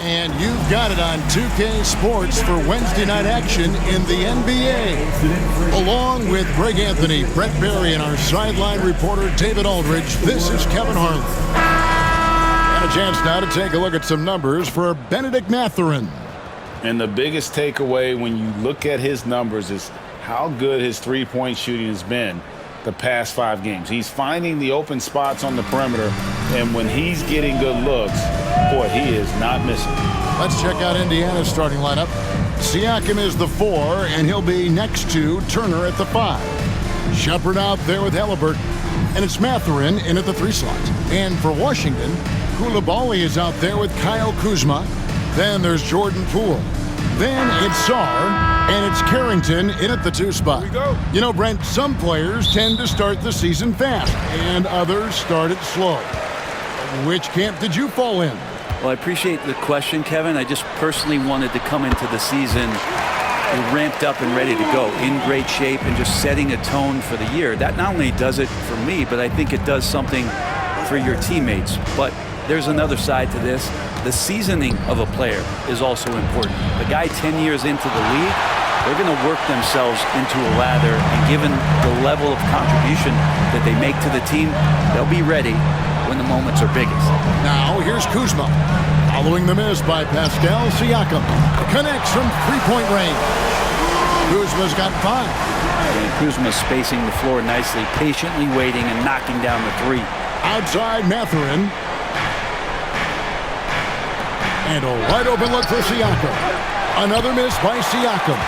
And you've got it on 2K Sports for Wednesday night action in the NBA. Along with Greg Anthony, Brett Berry, and our sideline reporter David Aldridge, this is Kevin Harlan. And a chance now to take a look at some numbers for Benedict Mathurin. And the biggest takeaway when you look at his numbers is how good his three-point shooting has been the past 5 games. He's finding the open spots on the perimeter, and when he's getting good looks, boy, he is not missing. Let's check out Indiana's starting lineup. Siakam is the 4, and he'll be next to Turner at the 5. Shepherd out there with Halliburton, and it's Mathurin in at the 3 slot. And for Washington, Koulibaly is out there with Kyle Kuzma. Then there's Jordan Poole. Then it's Sarr, and it's Carrington in at the 2 spot. Here we go. You know, Brent, some players tend to start the season fast, and others start it slow. Which camp did you fall in? Well, I appreciate the question, Kevin. I just personally wanted to come into the season ramped up and ready to go, in great shape, and just setting a tone for the year. That not only does it for me, but I think it does something for your teammates. But there's another side to this. The seasoning of a player is also important. The guy 10 years into the league, they're going to work themselves into a lather, and given the level of contribution that they make to the team, they'll be ready when the moments are biggest. Now here's Kuzma. Following the miss by Pascal Siakam. Connects from 3-point range. Kuzma's got 5. And Kuzma spacing the floor nicely, patiently waiting and knocking down the 3. Outside Mathurin. And a wide open look for Siakam. Another miss by Siakam.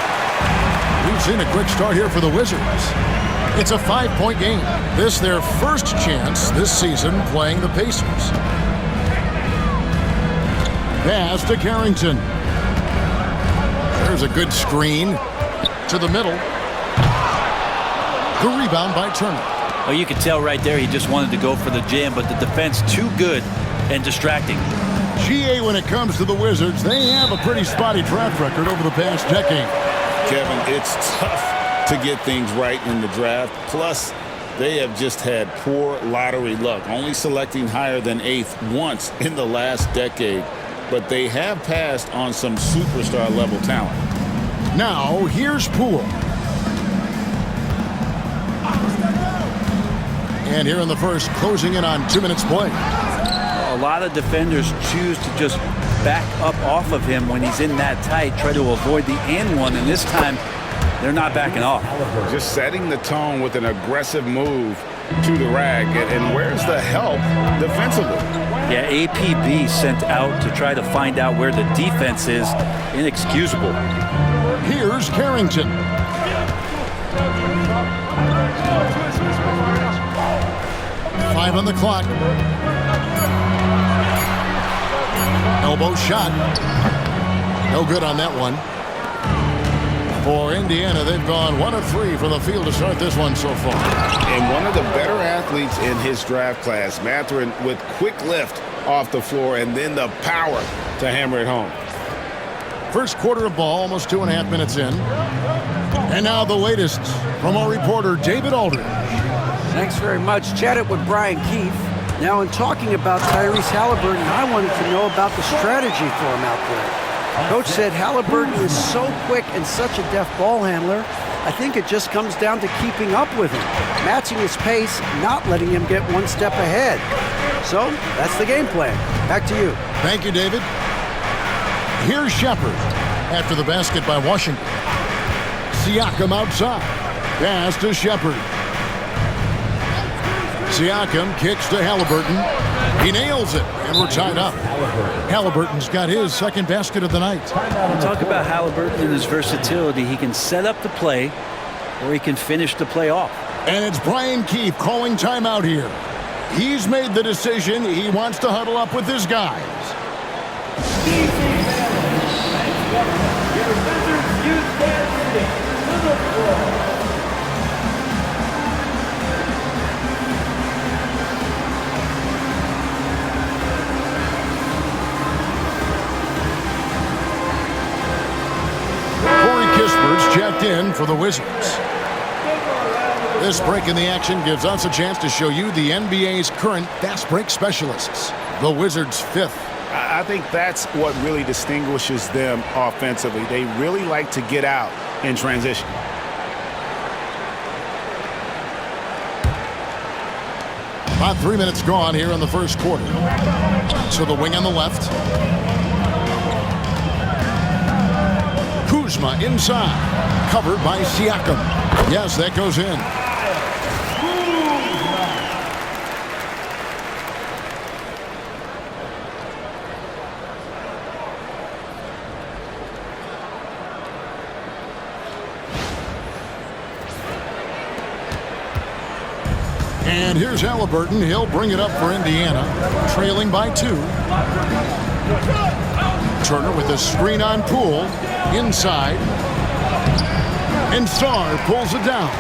We've seen a quick start here for the Wizards. It's a 5-point game. This their first chance this season playing the Pacers. Pass to Carrington. There's a good screen to the middle. The rebound by Turner. Well, you could tell right there he just wanted to go for the jam, but the defense too good and distracting. GA, when it comes to the Wizards, they have a pretty spotty track record over the past decade. Kevin, it's tough to get things right in the draft. Plus, they have just had poor lottery luck, only selecting higher than 8th once in the last decade. But they have passed on some superstar-level talent. Now, here's Poole. And here in the first, closing in on 2 minutes play. A lot of defenders choose to just back up off of him when he's in that tight, try to avoid the and one, and this time they're not backing off. Just setting the tone with an aggressive move to the rack, and where's the help defensively? Yeah, APB sent out to try to find out where the defense is. Inexcusable. Here's Carrington. Five on the clock. Elbow shot. No good on that one. For Indiana, they've gone 1 of 3 from the field to start this one so far. And one of the better athletes in his draft class, Mathurin, with quick lift off the floor and then the power to hammer it home. First quarter of ball, almost 2.5 minutes in. And now the latest from our reporter, David Aldridge. Thanks very much. Chatted with Brian Keefe. Now, in talking about Tyrese Halliburton, I wanted to know about the strategy for him out there. Coach said Halliburton is so quick and such a deft ball handler. I think it just comes down to keeping up with him, matching his pace, not letting him get 1 step ahead. So, that's the game plan. Back to you. Thank you, David. Here's Shepherd after the basket by Washington. Siakam outside. Pass to Shepherd. Siakam kicks to Halliburton. He nails it, and we're tied up. Halliburton's got his second basket of the night. We'll talk about Halliburton and his versatility. He can set up the play, or he can finish the play off. And it's Brian Keefe calling timeout here. He's made the decision. He wants to huddle up with his guys. Checked in for the Wizards. This break in the action gives us a chance to show you the NBA's current fast break specialists. The Wizards' 5th I think that's what really distinguishes them offensively. They really like to get out in transition. About 3 minutes gone here in the first quarter. To the wing on the left. Kuzma inside. Covered by Siakam. Yes, that goes in. And here's Halliburton. He'll bring it up for Indiana, trailing by 2. Turner with a screen on Poole, inside. And Sarr pulls it down.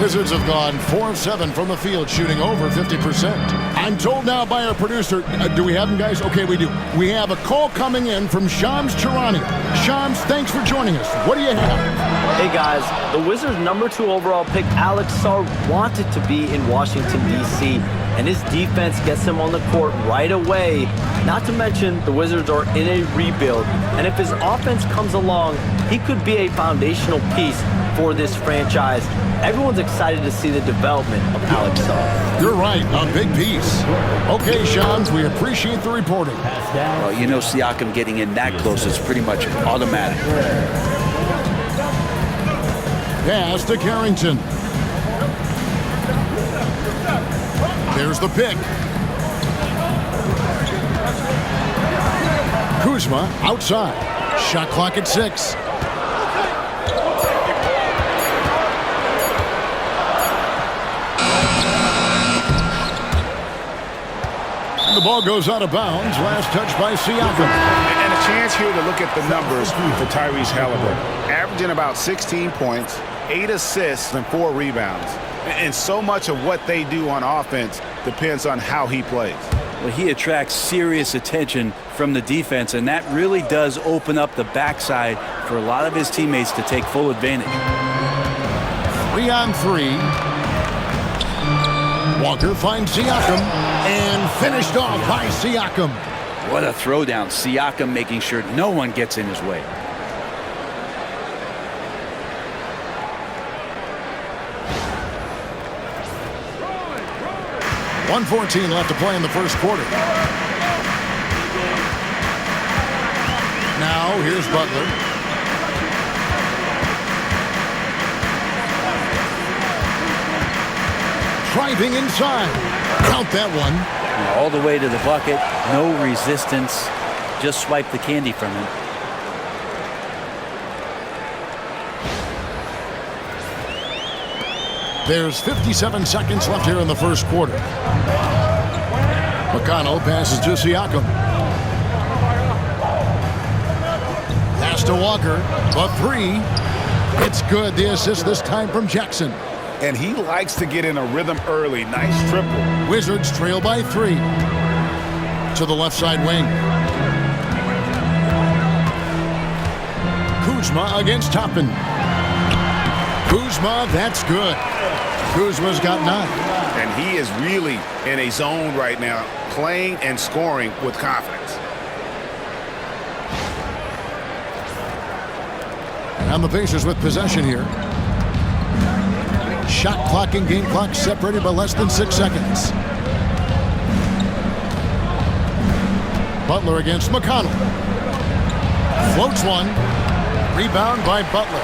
Wizards have gone 4 of 7 from the field, shooting over 50%. I'm told now by our producer, do we have him, guys? Okay, we do. We have a call coming in from Shams Charania. Shams, thanks for joining us. What do you have? Hey guys, the Wizards' #2 overall pick, Alex Sarr, wanted to be in Washington, D.C., and his defense gets him on the court right away. Not to mention, the Wizards are in a rebuild, and if his offense comes along, he could be a foundational piece for this franchise. Everyone's excited to see the development of Alex Sarr. You're right, a big piece. Okay, Shams, we appreciate the reporting. Well, you know, Siakam getting in that close is pretty much automatic. Pass to Carrington. There's the pick. Kuzma outside. Shot clock at 6. And the ball goes out of bounds. Last touch by Siakam. And a chance here to look at the numbers for Tyrese Halliburton. Averaging about 16 points, 8 assists, and 4 rebounds. And so much of what they do on offense depends on how he plays. Well, he attracts serious attention from the defense, and that really does open up the backside for a lot of his teammates to take full advantage. 3 on 3. Walker finds Siakam and finished off by Siakam. What a throwdown. Siakam making sure no one gets in his way. .114 left to play in the first quarter. Now, here's Butler. Driving inside. Count that one. All the way to the bucket. No resistance. Just swipe the candy from him. There's 57 seconds left here in the first quarter. McConnell passes to Siakam. Pass to Walker. A 3. It's good. The assist this time from Jackson. And he likes to get in a rhythm early. Nice triple. Wizards trail by 3. To the left side wing. Kuzma against Toppin. Kuzma, that's good. Kuzma's got 9. And he is really in a zone right now, playing and scoring with confidence. And the Pacers with possession here. Shot clock and game clock separated by less than 6 seconds. Butler against McConnell. Floats one. Rebound by Butler.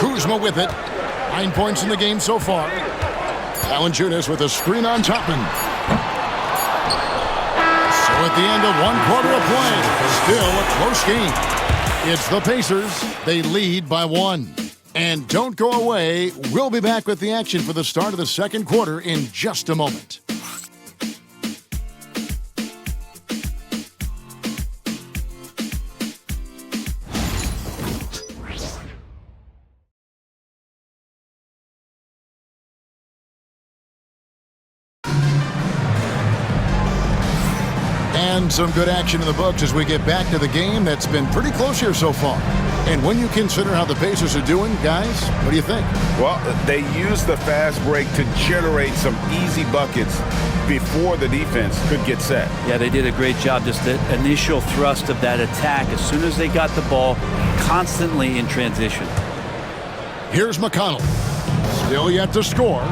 Kuzma with it. 9 points in the game so far. Valanciunas with a screen on Toppin. So at the end of 1 quarter of play, still a close game. It's the Pacers. They lead by 1. And don't go away. We'll be back with the action for the start of the second quarter in just a moment. And some good action in the books as we get back to the game that's been pretty close here so far. And when you consider how the Pacers are doing, guys, what do you think? Well, they used the fast break to generate some easy buckets before the defense could get set. Yeah, they did a great job. Just the initial thrust of that attack, as soon as they got the ball, constantly in transition. Here's McConnell. Still yet to score.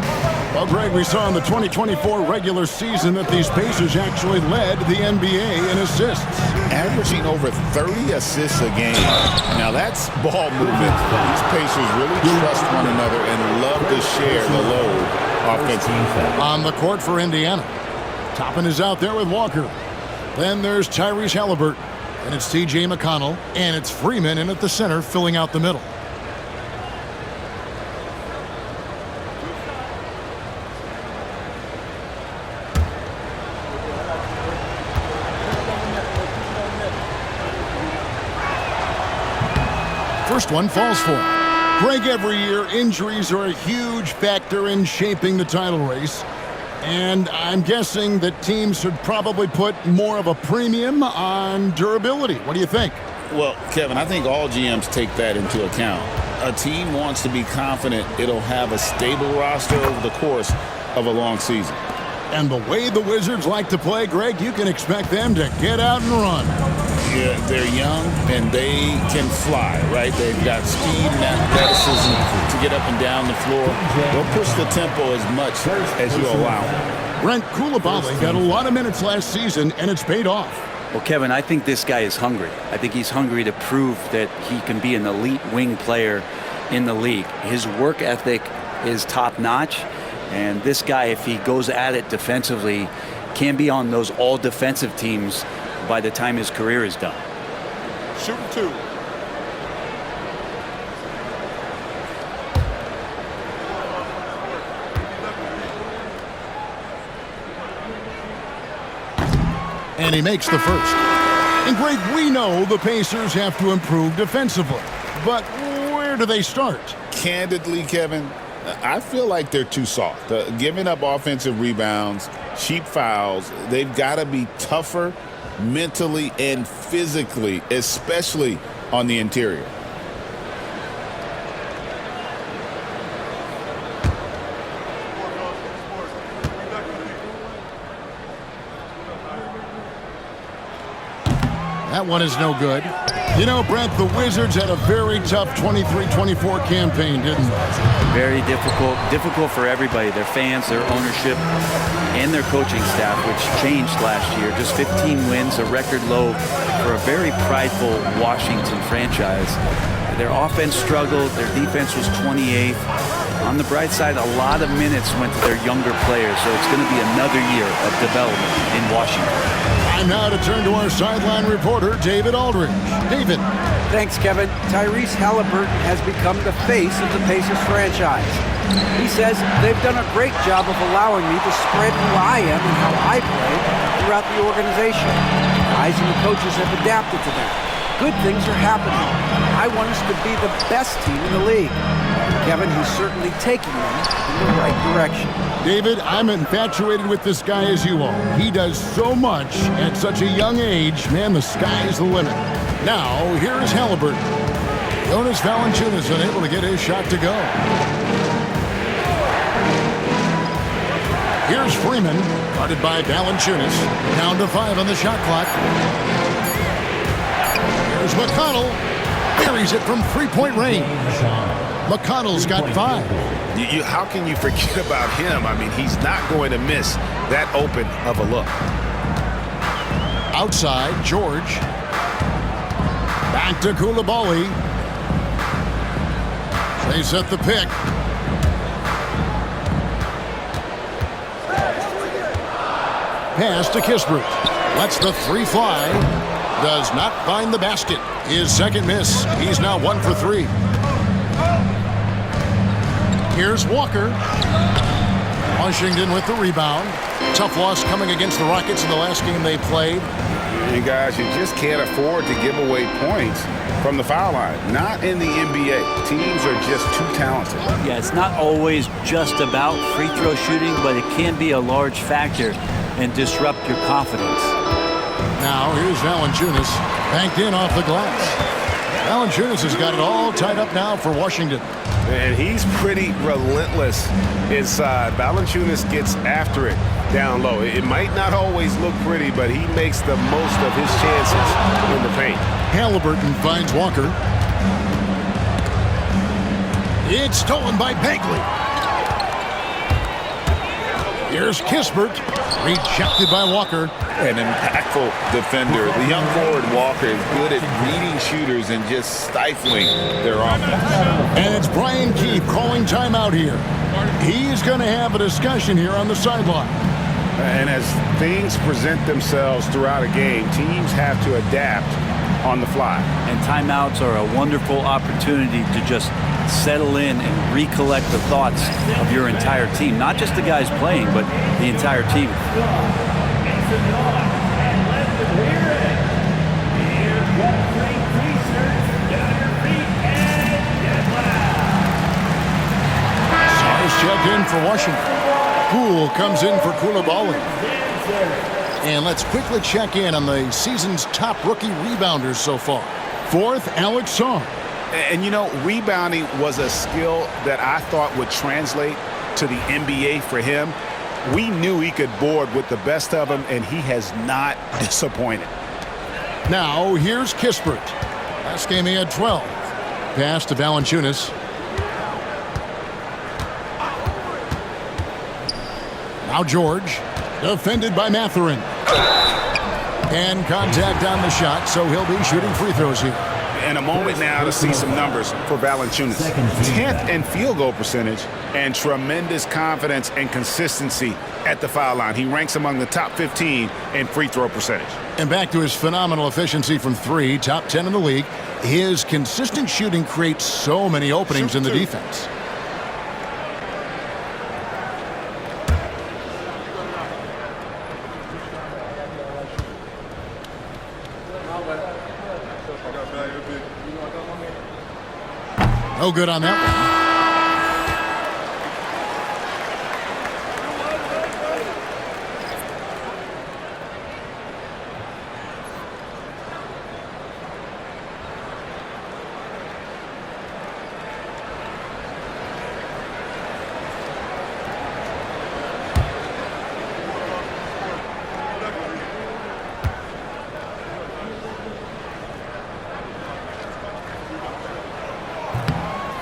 Well, Greg, we saw in the 2024 regular season that these Pacers actually led the NBA in assists. Averaging over 30 assists a game. Now that's ball movement. These Pacers really trust one another and love to share the load offensively. On the court for Indiana. Toppin is out there with Walker. Then there's Tyrese Halliburton. And it's T.J. McConnell. And it's Freeman in at the center, filling out the middle. First one falls for him. Greg, every year, injuries are a huge factor in shaping the title race. And I'm guessing that teams should probably put more of a premium on durability. What do you think? Well, Kevin, I think all GMs take that into account. A team wants to be confident it'll have a stable roster over the course of a long season. And the way the Wizards like to play, Greg, you can expect them to get out and run. Yeah, they're young and they can fly, right? They've got speed and athleticism to get up and down the floor. They'll push the tempo as much as you allow them. Brent Coulibaly got a lot of minutes last season, and it's paid off. Well, Kevin, I think this guy is hungry. I think he's hungry to prove that he can be an elite wing player in the league. His work ethic is top-notch, and this guy, if he goes at it defensively, can be on those all-defensive teams by the time his career is done. Shooting two. And he makes the first. And Greg, we know the Pacers have to improve defensively. But where do they start? Candidly, Kevin, I feel like they're too soft. Giving up offensive rebounds, cheap fouls, they've got to be tougher mentally and physically, especially on the interior. That one is no good. You know, Brent, the Wizards had a very tough 23-24 campaign, didn't they? Very difficult for everybody, their fans, their ownership, and their coaching staff, which changed last year. Just 15 wins, a record low for a very prideful Washington franchise. Their offense struggled, their defense was 28th. On the bright side, a lot of minutes went to their younger players, so it's going to be another year of development in Washington. Time now to turn to our sideline reporter, David Aldridge. David. Thanks, Kevin. Tyrese Halliburton has become the face of the Pacers franchise. He says they've done a great job of allowing me to spread who I am and how I play throughout the organization. Guys and the coaches have adapted to that. Good things are happening. I want us to be the best team in the league. Kevin, he's certainly taking them in the right direction. David, I'm infatuated with this guy as you are. He does so much at such a young age. Man, the sky's the limit. Now, here's Halliburton. Jonas Valanciunas unable to get his shot to go. Here's Freeman, guarded by Valanciunas. Down to 5 on the shot clock. Here's McConnell. Buries it from three-point range. McConnell's got 5. How can you forget about him? I mean, he's not going to miss that open of a look. Outside, George. Back to Coulibaly. They set the pick. Pass to Kispert. Lets the 3 fly. Does not find the basket. His second miss. He's now 1 for 3. Here's Walker. Washington with the rebound. Tough loss coming against the Rockets in the last game they played. And guys, you just can't afford to give away points from the foul line. Not in the NBA. Teams are just too talented. Yeah, it's not always just about free throw shooting, but it can be a large factor and disrupt your confidence. Now here's Valanciunas, banked in off the glass. Valanciunas has got it all tied up now for Washington. And he's pretty relentless inside. Valanciunas gets after it down low. It might not always look pretty, but he makes the most of his chances in the paint. Halliburton finds Walker. It's stolen by Bagley. Here's Kispert, rejected by Walker. An impactful defender. The young forward Walker is good at reading shooters and just stifling their offense. And it's Brian Keefe calling timeout here. He's going to have a discussion here on the sideline. And as things present themselves throughout a game, teams have to adapt on the fly. And timeouts are a wonderful opportunity to just settle in and recollect the thoughts of your entire team. Not just the guys playing, but the entire team. Stars checked in for Washington. Poole comes in for Koulibaly. And let's quickly check in on the season's top rookie rebounders so far. Fourth, Alex Sarr. And, you know, rebounding was a skill that I thought would translate to the NBA for him. We knew he could board with the best of them, and he has not disappointed. Now, here's Kispert. Last game he had 12. Pass to Valanciunas. Now George, defended by Mathurin. And contact on the shot, so he'll be shooting free throws here. And a moment now to see some numbers for Valanciunas. 10th in field goal percentage and tremendous confidence and consistency at the foul line. He ranks among the top 15 in free throw percentage. And back to his phenomenal efficiency from three, top 10 in the league. His consistent shooting creates so many openings in the defense. No good on that one.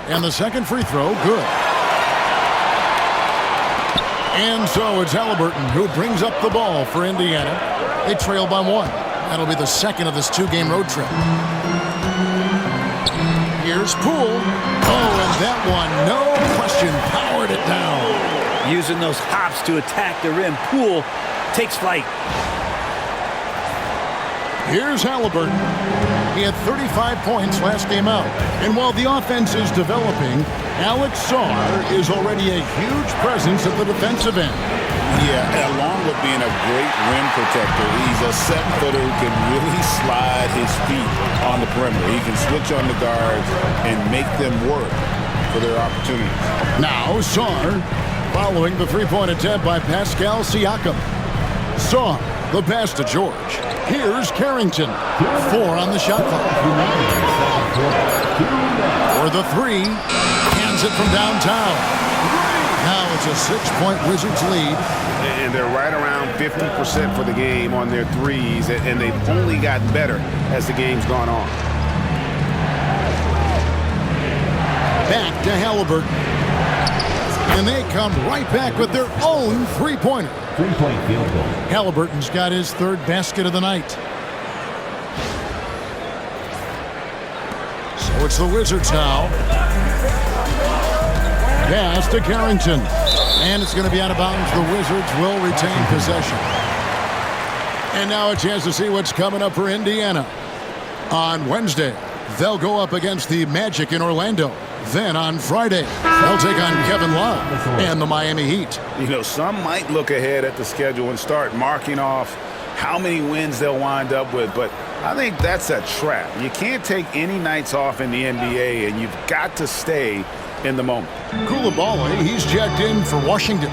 And the second free throw, good. And so it's Halliburton who brings up the ball for Indiana. They trail by one. That'll be the second of this two-game road trip. Here's Poole. Oh, and that one, no question, powered it down. Using those hops to attack the rim. Poole takes flight. Here's Halliburton. He had 35 points last game out. And while the offense is developing, Alex Sarr is already a huge presence at the defensive end. Yeah, along with being a great rim protector, he's a set footer who can really slide his feet on the perimeter. He can switch on the guards and make them work for their opportunities. Now Sarr following the three-point attempt by Pascal Siakam. Sarr, the pass to George. Here's Carrington. 4 on the shot clock. For the three, hands it from downtown. Now it's a 6-point Wizards lead. And they're right around 50% for the game on their threes, and they've only gotten better as the game's gone on. Back to Halliburton. And they come right back with their own three-pointer. 3-point field goal. Halliburton's got his third basket of the night. So it's the Wizards now. Pass to Carrington. And it's going to be out of bounds. The Wizards will retain possession. And now a chance to see what's coming up for Indiana. On Wednesday, they'll go up against the Magic in Orlando. Then on Friday, they'll take on Kevin Love and the Miami Heat. You know, some might look ahead at the schedule and start marking off how many wins they'll wind up with, but I think that's a trap. You can't take any nights off in the NBA, and you've got to stay in the moment. Koulibaly, he's checked in for Washington.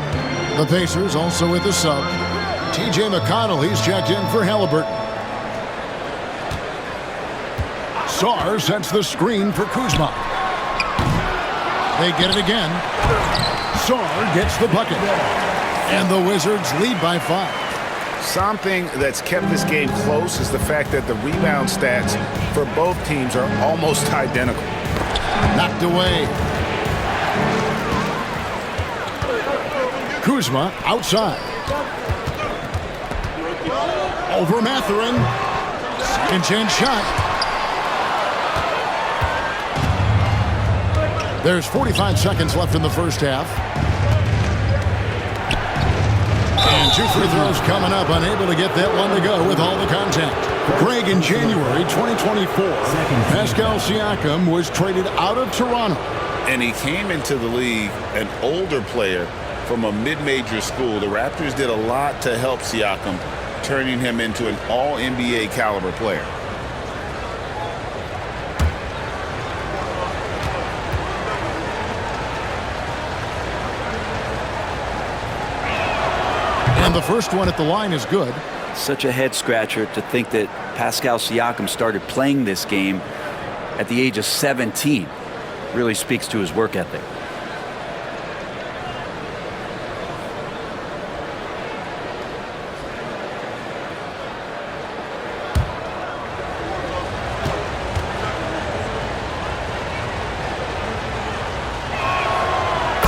The Pacers also with the sub. TJ McConnell, he's checked in for Halliburton. Saar sets the screen for Kuzma. They get it again. Saar gets the bucket. And the Wizards lead by 5. Something that's kept this game close is the fact that the rebound stats for both teams are almost identical. Knocked away. Kuzma outside. Over Mathurin. Second chance shot. There's 45 seconds left in the first half. And 2 free throws coming up, unable to get that one to go with all the contact. Greg, in January 2024, Pascal Siakam was traded out of Toronto. And he came into the league an older player from a mid-major school. The Raptors did a lot to help Siakam, turning him into an all-NBA caliber player. And the first one at the line is good. Such a head-scratcher to think that Pascal Siakam started playing this game at the age of 17. Really speaks to his work ethic.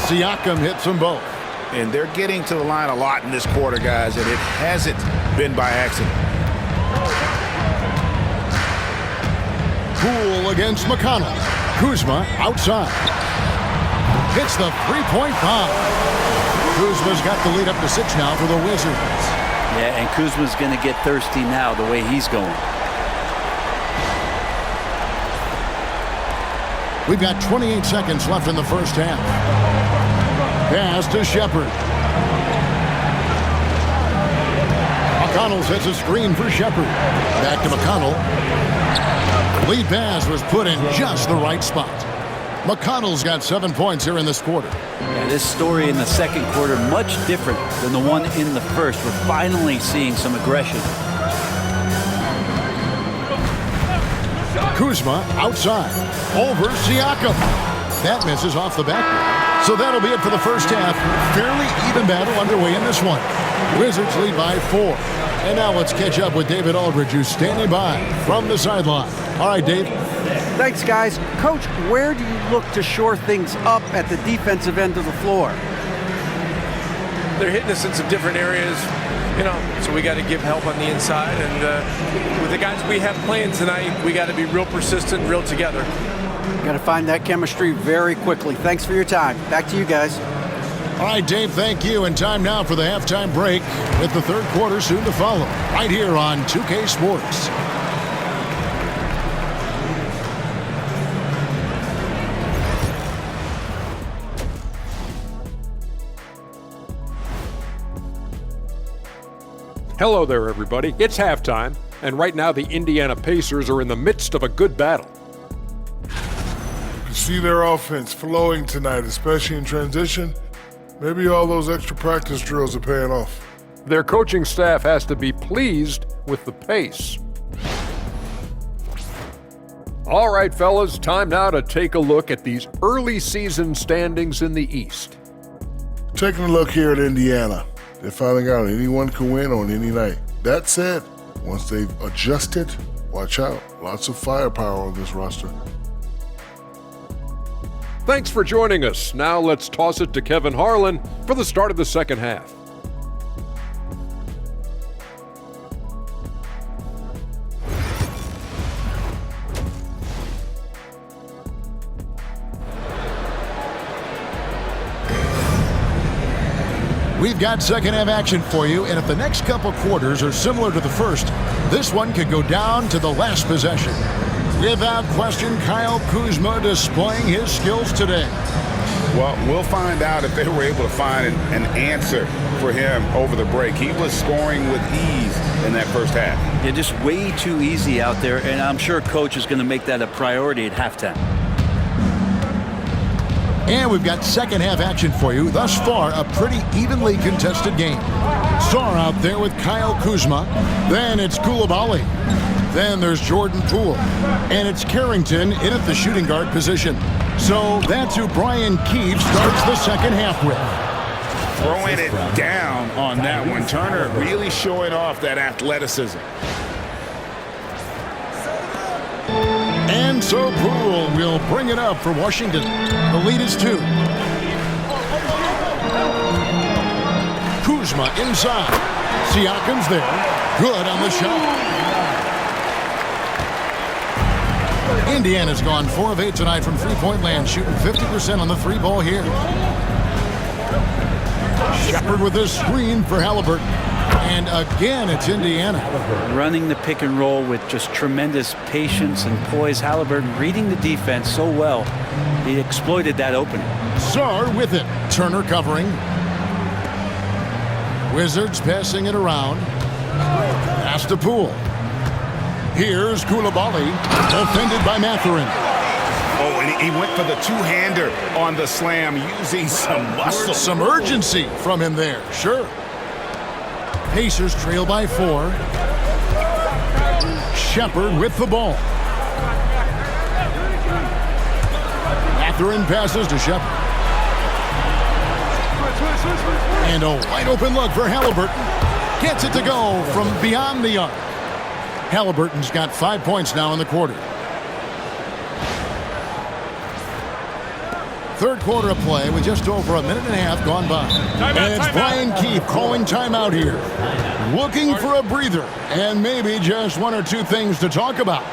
Siakam hits them both. And they're getting to the line a lot in this quarter, guys, and it hasn't been by accident. Poole against McConnell. Kuzma outside. Hits the three-point bomb. Kuzma's got the lead up to 6 now for the Wizards. Yeah, and Kuzma's going to get thirsty now the way he's going. We've got 28 seconds left in the first half. Pass to Shepard. McConnell sets a screen for Shepard. Back to McConnell. Lead pass was put in just the right spot. McConnell's got 7 points here in this quarter. Yeah, this story in the second quarter much different than the one in the first. We're finally seeing some aggression. Kuzma outside. Over Siakam. That misses off the backboard. So that'll be it for the first half. Fairly even battle underway in this one. Wizards lead by 4. And now let's catch up with David Aldridge, who's standing by from the sideline. All right, Dave. Thanks, guys. Coach, where do you look to shore things up at the defensive end of the floor? They're hitting us in some different areas, so we got to give help on the inside. And with the guys we have playing tonight, we got to be real persistent, real together. Got to find that chemistry very quickly. Thanks for your time. Back to you guys. All right, Dave, thank you. And time now for the halftime break with the third quarter soon to follow. Right here on 2K Sports. Hello there, everybody. It's halftime, and right now the Indiana Pacers are in the midst of a good battle. You see their offense flowing tonight, especially in transition. Maybe all those extra practice drills are paying off. Their coaching staff has to be pleased with the pace. All right, fellas, time now to take a look at these early season standings in the East. Taking a look here at Indiana. They're finding out anyone can win on any night. That said, once they've adjusted, watch out. Lots of firepower on this roster. Thanks for joining us. Now let's toss it to Kevin Harlan for the start of the second half. We've got second half action for you, and if the next couple quarters are similar to the first, this one could go down to the last possession. Without question, Kyle Kuzma displaying his skills today. Well, we'll find out if they were able to find an answer for him over the break. He was scoring with ease in that first half. Yeah, just way too easy out there, and I'm sure Coach is going to make that a priority at halftime. And we've got second half action for you. Thus far, a pretty evenly contested game. Saar out there with Kyle Kuzma. Then it's Koulibaly. Then there's Jordan Poole. And it's Carrington in at the shooting guard position. So that's who Brian Keefe starts the second half with. Throwing it down on that one. Turner really showing off that athleticism. And so Poole will bring it up for Washington. The lead is 2. Kuzma inside. Siakam's there. Good on the shot. Indiana's gone 4 of 8 tonight from three-point land, shooting 50% on the three ball here. Shepard with a screen for Halliburton. And again, it's Indiana. Running the pick and roll with just tremendous patience and poise. Halliburton reading the defense so well. He exploited that opening. Sarr with it. Turner covering. Wizards passing it around. Pass to Poole. Here's Koulibaly, defended by Mathurin. Oh, and he went for the two-hander on the slam, using some muscle. Some urgency from him there, sure. Pacers trail by 4. Shepard with the ball. Mathurin passes to Shepard. And a wide open look for Halliburton. Gets it to go from beyond the arc. Halliburton's got 5 points now in the quarter. Third quarter of play with just over a minute and a half gone by. And it's Brian Keefe calling timeout here. Looking for a breather and maybe just 1 or 2 things to talk about.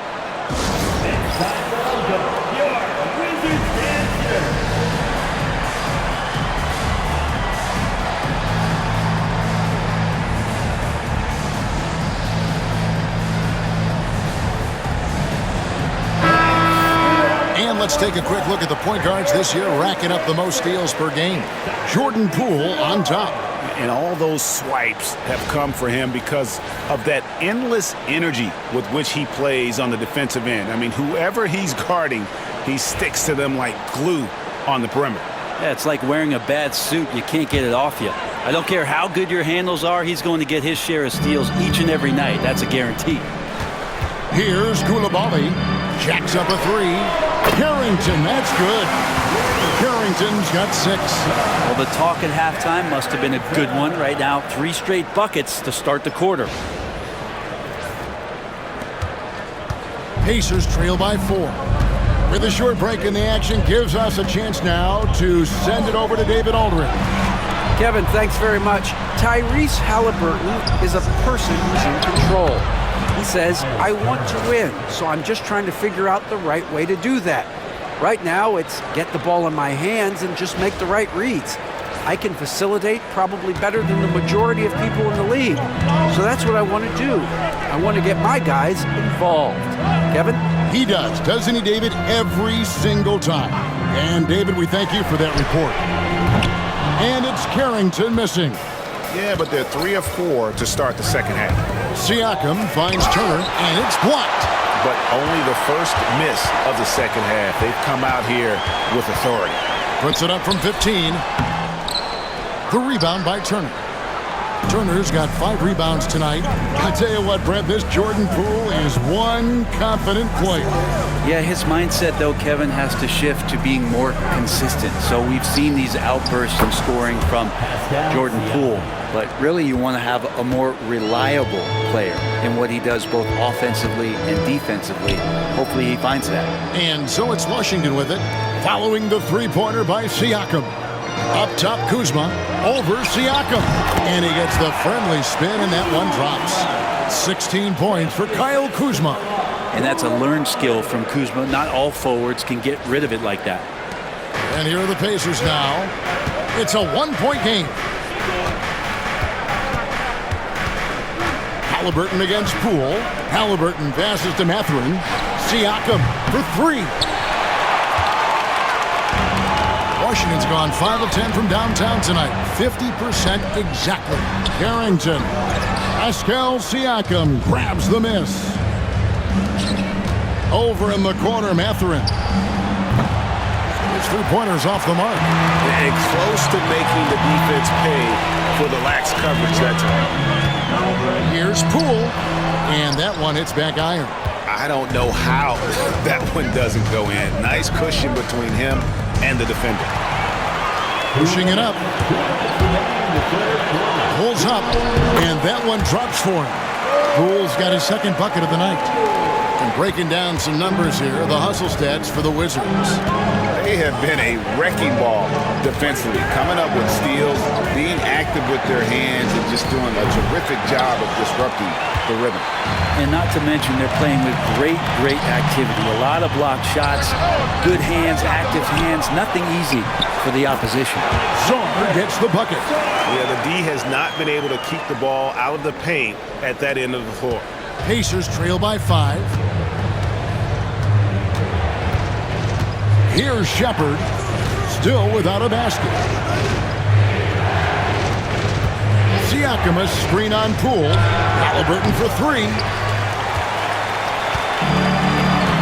Let's take a quick look at the point guards this year, racking up the most steals per game. Jordan Poole on top. And all those swipes have come for him because of that endless energy with which he plays on the defensive end. I mean, whoever he's guarding, he sticks to them like glue on the perimeter. Yeah, it's like wearing a bad suit. You can't get it off you. I don't care how good your handles are. He's going to get his share of steals each and every night. That's a guarantee. Here's Koulibaly. Jacks up a 3. Carrington, that's good. Carrington's got 6. Well, the talk at halftime must have been a good one. Right now, 3 straight buckets to start the quarter. Pacers trail by 4. With a short break in the action, gives us a chance now to send it over to David Aldridge. Kevin, thanks very much. Tyrese Halliburton is a person who's in control. He says, I want to win, so I'm just trying to figure out the right way to do that. Right now, it's get the ball in my hands and just make the right reads. I can facilitate probably better than the majority of people in the league. So that's what I want to do. I want to get my guys involved. Kevin? He does, doesn't he, David? Every single time. And, David, we thank you for that report. And it's Carrington missing. Yeah, but they're 3 of 4 to start the second half. Siakam finds Turner, and it's blocked. But only the first miss of the second half. They've come out here with authority. Puts it up from 15. The rebound by Turner. Turner's got 5 rebounds tonight. I tell you what, Brett, this Jordan Poole is one confident player. Yeah, his mindset, though, Kevin, has to shift to being more consistent. So we've seen these outbursts in scoring from Jordan Poole. But really, you want to have a more reliable player in what he does both offensively and defensively. Hopefully he finds that. And so it's Washington with it, following the three-pointer by Siakam. Up top, Kuzma, over Siakam. And he gets the friendly spin, and that one drops. 16 points for Kyle Kuzma. And that's a learned skill from Kuzma. Not all forwards can get rid of it like that. And here are the Pacers now. It's a one-point game. Halliburton against Poole. Halliburton passes to Mathurin. Siakam for 3. Washington's gone 5 of 10 from downtown tonight. 50% exactly. Carrington. Pascal Siakam grabs the miss. Over in the corner, Mathurin. His 3-pointer's off the mark. And close to making the defense pay for the lax coverage that time. Here's Poole, and that one hits back iron. I don't know how that one doesn't go in. Nice cushion between him and the defender. Pushing it up. Pulls up, and that one drops for him. Poole's got his second bucket of the night. And breaking down some numbers here, the hustle stats for the Wizards. They have been a wrecking ball defensively, coming up with steals, being active with their hands, and just doing a terrific job of disrupting the rhythm. And not to mention, they're playing with great activity. A lot of block shots, good hands, active hands, nothing easy for the opposition. Zor gets the bucket. Yeah, the D has not been able to keep the ball out of the paint at that end of the floor. Pacers trail by 5. Here's Shepard, still without a basket. Siakam, a screen on Poole. Halliburton for 3.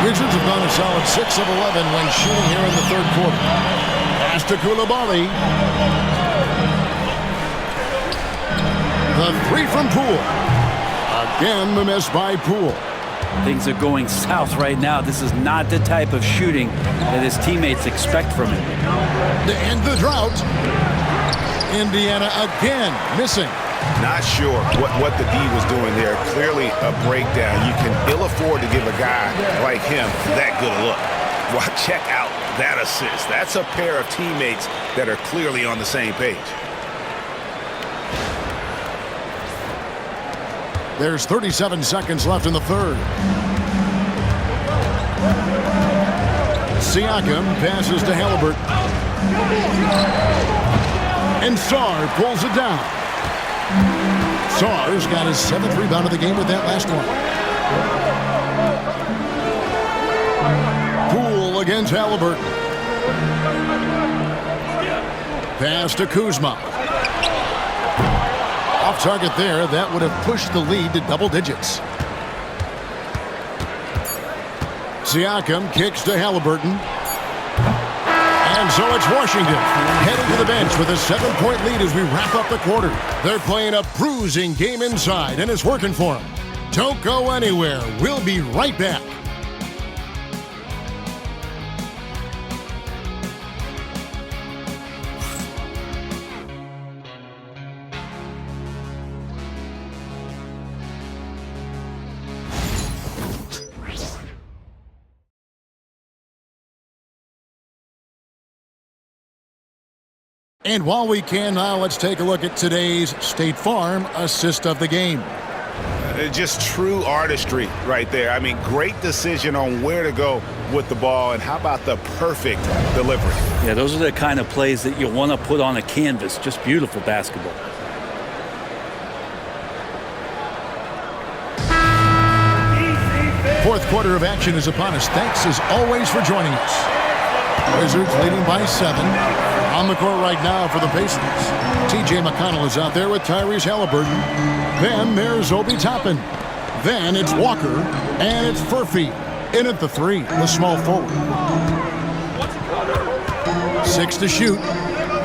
Wizards have gone a solid 6 of 11 when shooting here in the third quarter. Pass to Coulibaly. The 3 from Poole. Again, the miss by Poole. Things are going south right now. This is not the type of shooting that his teammates expect from him. To end the drought, Indiana again missing. Not sure what the D was doing there. Clearly a breakdown. You can ill afford to give a guy like him that good a look. Well, check out that assist. That's a pair of teammates that are clearly on the same page. There's 37 seconds left in the third. Siakam passes to Halliburton. And Sarr pulls it down. Sarr's got his 7th rebound of the game with that last one. Poole against Halliburton. Pass to Kuzma. Off target there, that would have pushed the lead to double digits. Siakam kicks to Halliburton. And so it's Washington heading to the bench with a 7-point lead as we wrap up the quarter. They're playing a bruising game inside, and it's working for them. Don't go anywhere. We'll be right back. And while we can now, let's take a look at today's State Farm assist of the game. Just true artistry right there. I mean, great decision on where to go with the ball, and how about the perfect delivery? Yeah, those are the kind of plays that you want to put on a canvas. Just beautiful basketball. Fourth quarter of action is upon us. Thanks as always for joining us. Wizards leading by 7. On the court right now for the Pacers. T.J. McConnell is out there with Tyrese Halliburton. Then there's Obi Toppin. Then it's Walker. And it's Furphy. In at the 3, the small forward. 6 to shoot.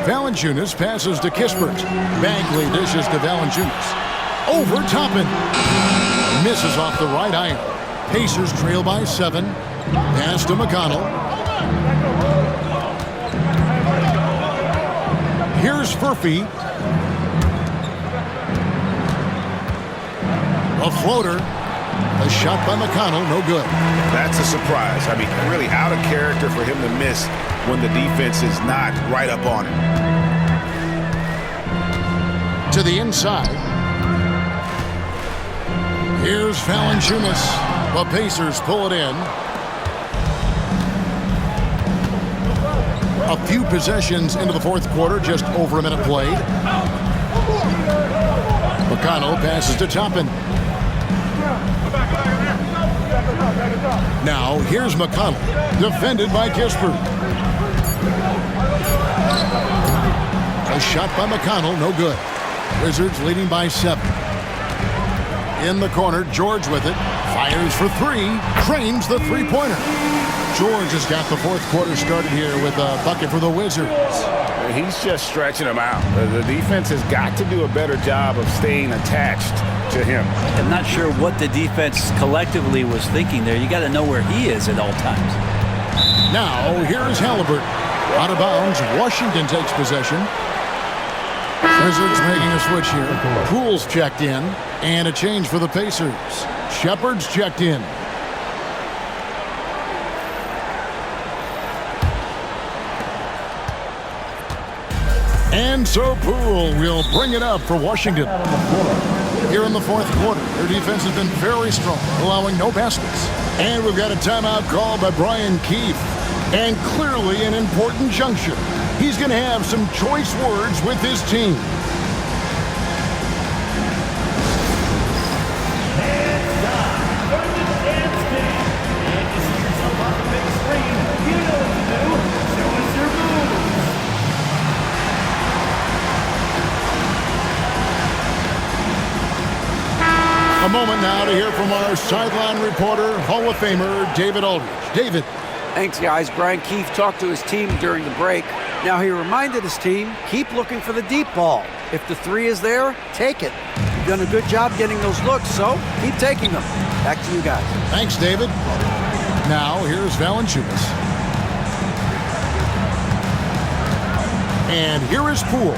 Valanciunas passes to Kispert. Bagley dishes to Valanciunas. Over Toppin. Misses off the right iron. Pacers trail by 7. Pass to McConnell. Here's Furphy. A floater. A shot by McConnell, no good. That's a surprise. I mean, really out of character for him to miss when the defense is not right up on him. To the inside. Here's Valanciunas. The Pacers pull it in. A few possessions into the fourth quarter, just over a minute played. McConnell passes to Toppin. Now, here's McConnell, defended by Kispert. A shot by McConnell, no good. Wizards leading by 7. In the corner, George with it. Fires for 3. Trains the three-pointer. George has got the fourth quarter started here with a bucket for the Wizards. he's just stretching them out. The defense has got to do a better job of staying attached to him. I'm not sure what the defense collectively was thinking there. You got to know where he is at all times. Now, here's Halliburton. Out of bounds, Washington takes possession. Wizards making a switch here. Poole's checked in, and a change for the Pacers. Shepard's checked in. And so Poole will bring it up for Washington. Here in the fourth quarter, their defense has been very strong, allowing no baskets. And we've got a timeout called by Brian Keefe. And clearly an important juncture. He's going to have some choice words with his team. A moment now to hear from our sideline reporter, Hall of Famer David Aldridge. David. Thanks, guys. Brian Keefe talked to his team during the break. Now he reminded his team, keep looking for the deep ball. If the three is there, take it. You've done a good job getting those looks, so keep taking them. Back to you guys. Thanks, David. Now here's Valanciunas. And here is Poole.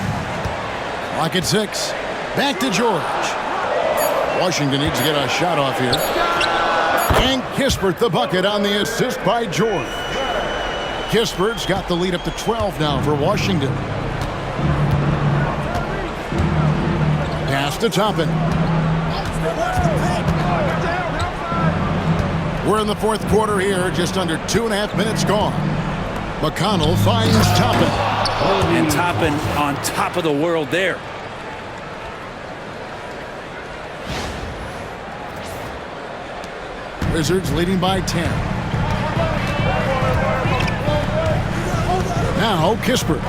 Clock at 6. Back to George. Washington needs to get a shot off here. And Kispert the bucket on the assist by George. Kispert's got the lead up to 12 now for Washington. Pass to Toppin. We're in the fourth quarter here, just under 2.5 minutes gone. McConnell finds Toppin. And Toppin on top of the world there. Wizards leading by 10. Now Kispert.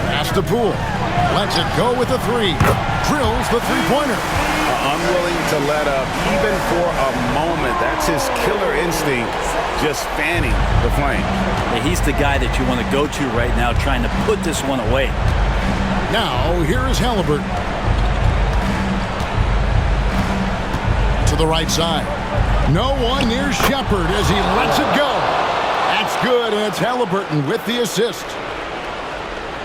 Pass to Poole. Lets it go with the three. Drills the three-pointer. Unwilling to let up even for a moment. That's his killer instinct, just fanning the flame. Yeah, he's the guy that you want to go to right now, trying to put this one away. Now here is Halliburton. To the right side. No one near Shepard as he lets it go. That's good, and it's Halliburton with the assist.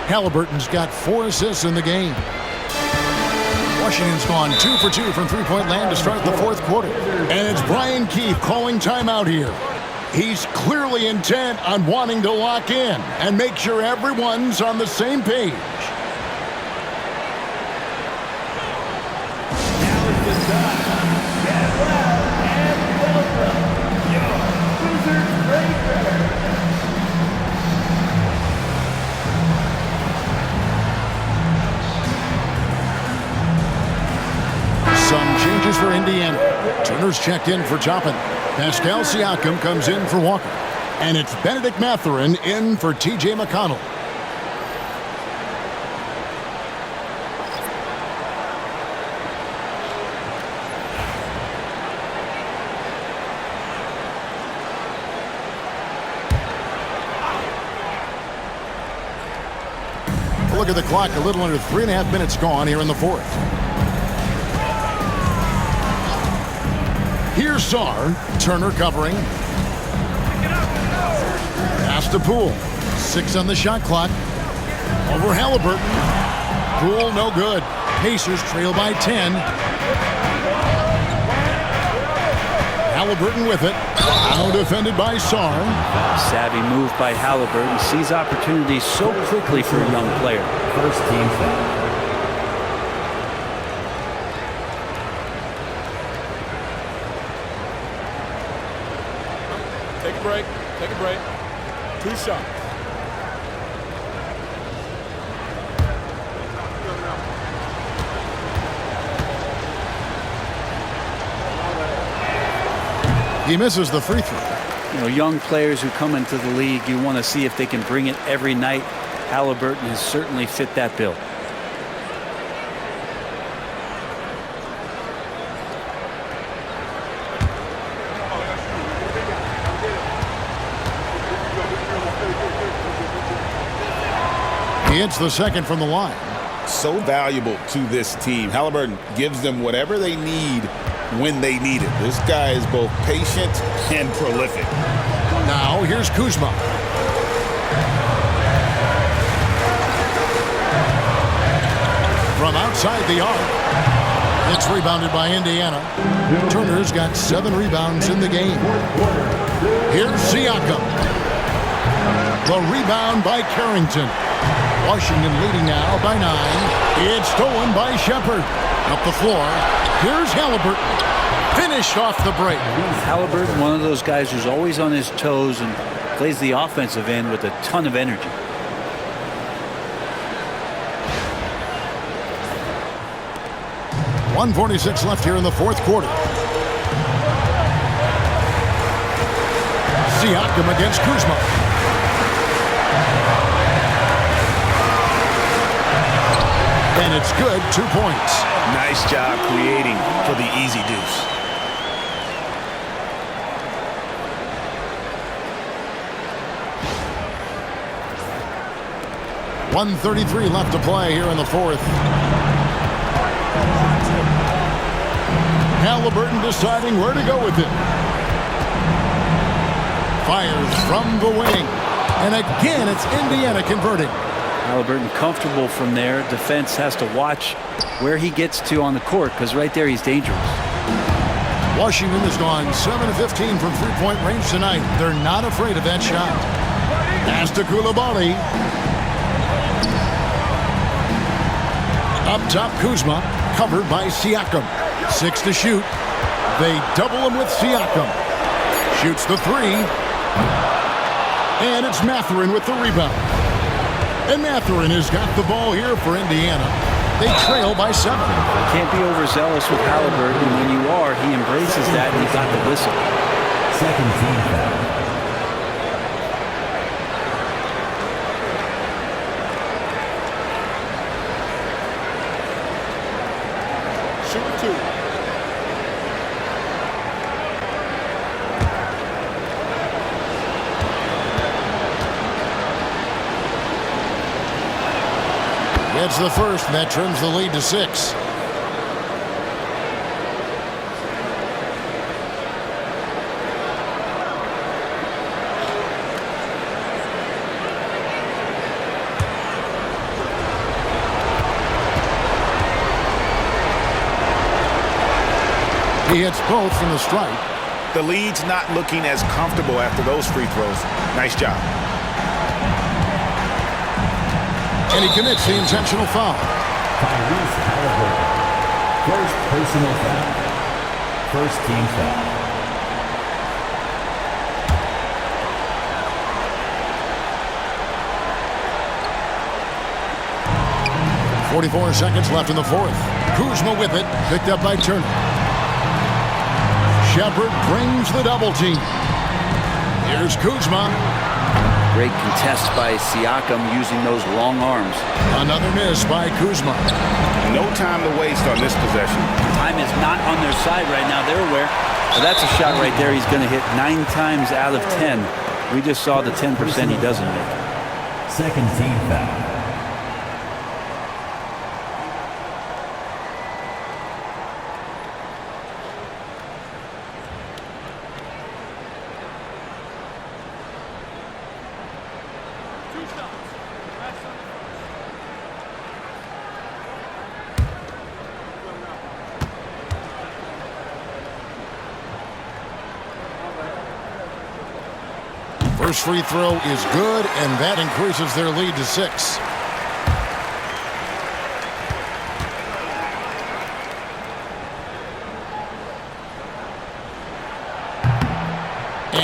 Halliburton's got 4 assists in the game. Washington's gone 2 for 2 from three-point land to start the fourth quarter. And it's Brian Keefe calling timeout here. He's clearly intent on wanting to lock in and make sure everyone's on the same page. Some changes for Indiana. Turner's checked in for Toppin. Pascal Siakam comes in for Walker. And it's Benedict Mathurin in for T.J. McConnell. Look at the clock, a little under 3.5 minutes gone here in the fourth. Here's Sarr. Turner covering. Pass to Poole. 6 on the shot clock. Over Halliburton. Poole no good. Pacers trail by 10. Halliburton with it. Now defended by Sarr. Savvy move by Halliburton. Sees opportunities so quickly for a young player. First team foul. Take a break. Take a break. 2 shots. He misses the free throw. You know, young players who come into the league, you want to see if they can bring it every night. Halliburton has certainly fit that bill. He hits the second from the line. So valuable to this team. Halliburton gives them whatever they need when they need it. This guy is both patient and prolific. Now here's Kuzma. From outside the arc, it's rebounded by Indiana. Turner's got 7 rebounds in the game. Here's Siakam. The rebound by Carrington. Washington leading now by 9. It's stolen by Shepherd. Up the floor, here's Halliburton. Finished off the break. Halliburton, one of those guys who's always on his toes and plays the offensive end with a ton of energy. .146 left here in the fourth quarter. Siakam against Kuzma. And it's good, 2 points. Nice job creating for the easy deuce. .133 left to play here in the fourth. Halliburton deciding where to go with it. Fires from the wing. And again, it's Indiana converting. Halliburton comfortable from there. Defense has to watch where he gets to on the court because right there he's dangerous. Washington has gone 7 of 15 from three-point range tonight. They're not afraid of that shot. Pass to Coulibaly. Up top, Kuzma, covered by Siakam. 6 to shoot. They double him with Siakam. Shoots the 3. And it's Mathurin with the rebound. And Mathurin has got the ball here for Indiana. They trail by 7. Can't be overzealous with Halliburton. When you are, he embraces that and he got the whistle. Second team foul. Shoot 2. It's the first, and that trims the lead to 6. He hits both from the stripe. The lead's not looking as comfortable after those free throws. Nice job. And he commits the intentional foul. Tyrese Halliburton. First personal foul. First team foul. 44 seconds left in the fourth. Kuzma with it, picked up by Turner. Shepherd brings the double team. Here's Kuzma. Great contest by Siakam using those long arms. Another miss by Kuzma. No time to waste on this possession. Time is not on their side right now. They're aware. But that's a shot right there he's going to hit 9 times out of 10. We just saw the 10% he doesn't make. Second team foul. First free throw is good, and that increases their lead to 6.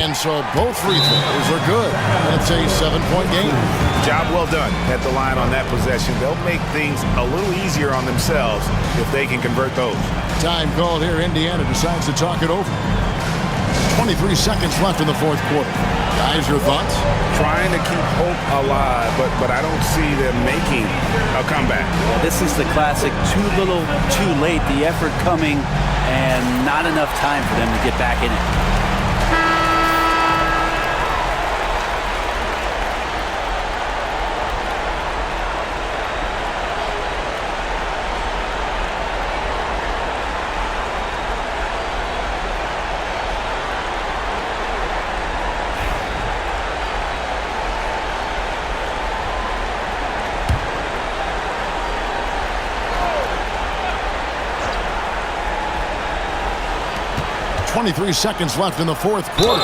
And so both free throws are good. That's a 7-point game. Job well done at the line on that possession. They'll make things a little easier on themselves if they can convert those. Time called here. Indiana decides to talk it over. 23 seconds left in the fourth quarter. Guys, your thoughts? Trying to keep hope alive, but I don't see them making a comeback. Well, this is the classic too little, too late. The effort coming and not enough time for them to get back in it. 23 seconds left in the fourth quarter.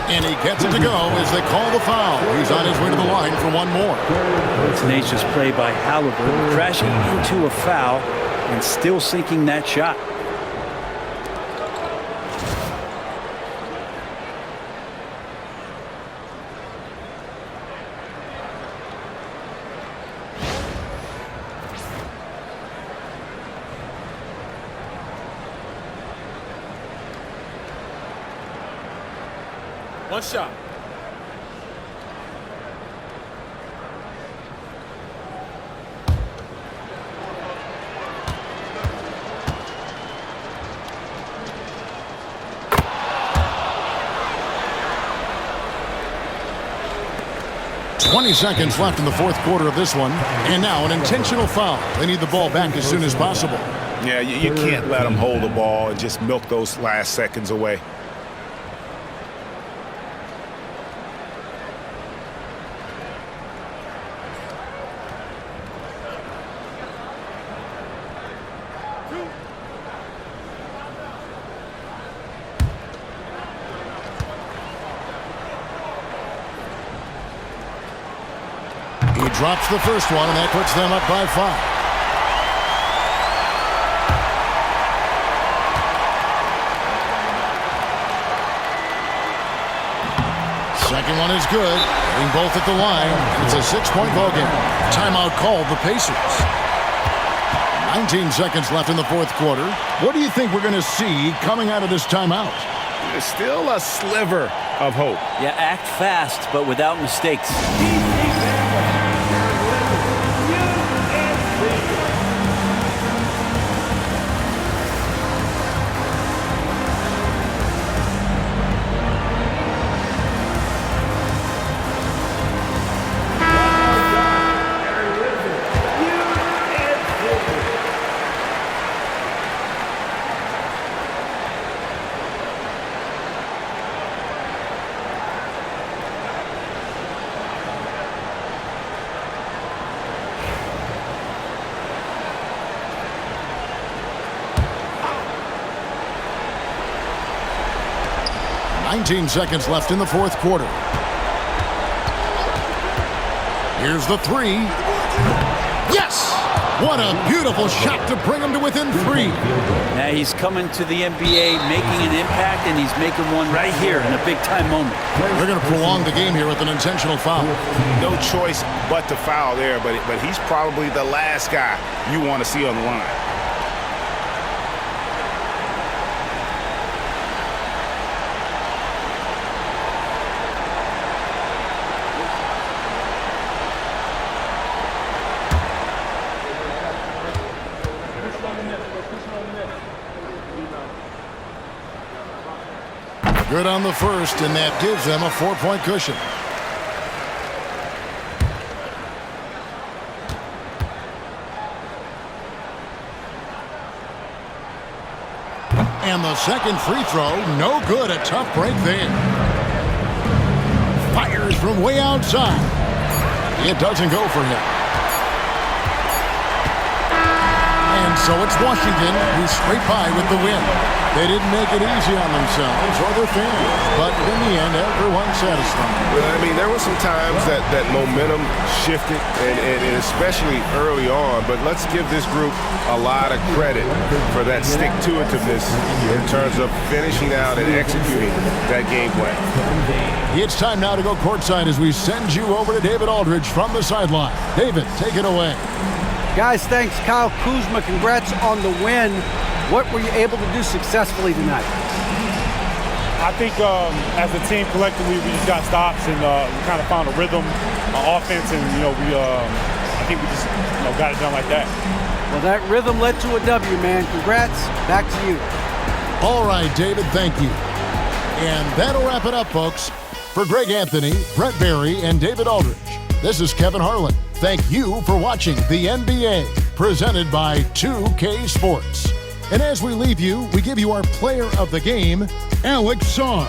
And he gets it to go as they call the foul. He's on his way to the line for one more. Tenacious play by Halliburton, crashing into a foul and still sinking that shot. One shot. .20 seconds left in the fourth quarter of this one. And now an intentional foul. They need the ball back as soon as possible. Yeah, you can't let them hold the ball and just milk those last seconds away. He drops the first one, and that puts them up by 5. Second one is good. Hitting both at the line. It's a 6-point ball game. Timeout called the Pacers. 19 seconds left in the fourth quarter. What do you think we're going to see coming out of this timeout? There's still a sliver of hope. Yeah, act fast, but without mistakes. 19 seconds left in the fourth quarter. Here's the three. Yes! What a beautiful shot to bring him to within 3. Now he's coming to the NBA, making an impact, and he's making one right here in a big-time moment. They're going to prolong the game here with an intentional foul. No choice but to foul there, but he's probably the last guy you want to see on the line. Good on the first, and that gives them a 4-point cushion. And the second free throw, no good. A tough break there. Fires from way outside. It doesn't go for him. And so it's Washington who scraped by with the win. They didn't make it easy on themselves or their fans, but in the end, everyone's satisfied. Well, I mean, there were some times that momentum shifted, and especially early on, but let's give this group a lot of credit for that stick-to-itiveness in terms of finishing out and executing that game plan. It's time now to go courtside as we send you over to David Aldridge from the sideline. David, take it away. Guys, thanks. Kyle Kuzma, congrats on the win. What were you able to do successfully tonight? I think as a team collectively, we just got stops and we kind of found a rhythm on offense, and I think we just got it done like that. Well, that rhythm led to a W, man. Congrats. Back to you. All right, David, thank you. And that'll wrap it up, folks. For Greg Anthony, Brett Berry, and David Aldridge, this is Kevin Harlan. Thank you for watching the NBA, presented by 2K Sports. And as we leave you, we give you our player of the game, Alex Saar.